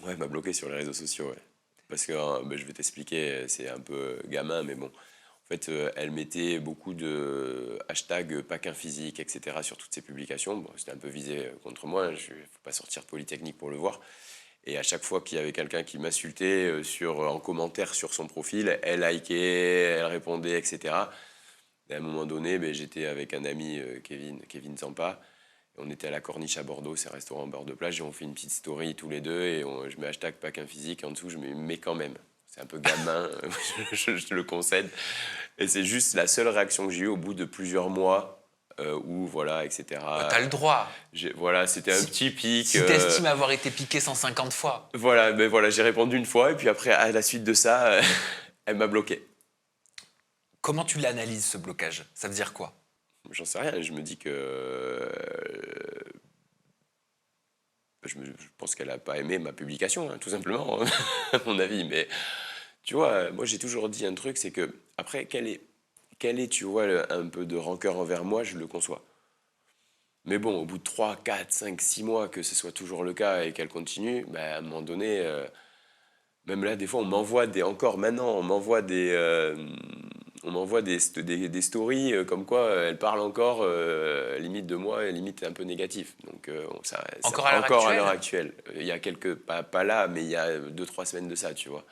Ouais, elle m'a bloqué sur les réseaux sociaux, ouais. Parce que, ben, je vais t'expliquer, c'est un peu gamin, mais bon. En fait, elle mettait beaucoup de hashtags pas qu'un physique, etc. sur toutes ses publications. Bon, c'était un peu visé contre moi, il ne faut pas sortir de Polytechnique pour le voir. Et à chaque fois qu'il y avait quelqu'un qui m'insultait en commentaire sur son profil, elle likait, elle répondait, etc. Et à un moment donné, ben, j'étais avec un ami, Kevin Zampa. On était à la Corniche à Bordeaux, c'est un restaurant en bord de plage, et on fait une petite story tous les deux, et je mets hashtag pas qu'un physique, et en dessous je mets mais quand même. C'est un peu gamin, je te le concède. Et c'est juste la seule réaction que j'ai eue au bout de plusieurs mois, où voilà, Bah, etc. t'as le droit. Voilà, c'était un Si, petit pic. si t'estimes avoir été piqué 150 fois. Voilà, mais voilà, j'ai répondu une fois, et puis après, à la suite de ça, elle m'a bloqué. Comment tu l'analyses, ce blocage? Ça veut dire quoi? J'en sais rien, je me dis que je pense qu'elle n'a pas aimé ma publication, hein, tout simplement, à mon avis. Mais tu vois, moi j'ai toujours dit un truc, c'est que après, quel est, tu vois, un peu de rancœur envers moi, je le conçois. Mais bon, au bout de 3, 4, 5, 6 mois, que ce soit toujours le cas et qu'elle continue, bah, à un moment donné, même là, des fois, encore maintenant, on m'envoie des stories comme quoi elle parle encore limite de moi, limite un peu négatif. Donc, Encore à l'heure encore à l'heure actuelle? actuelle. Il y a pas là, mais il y a 2, 3 semaines de ça, tu vois.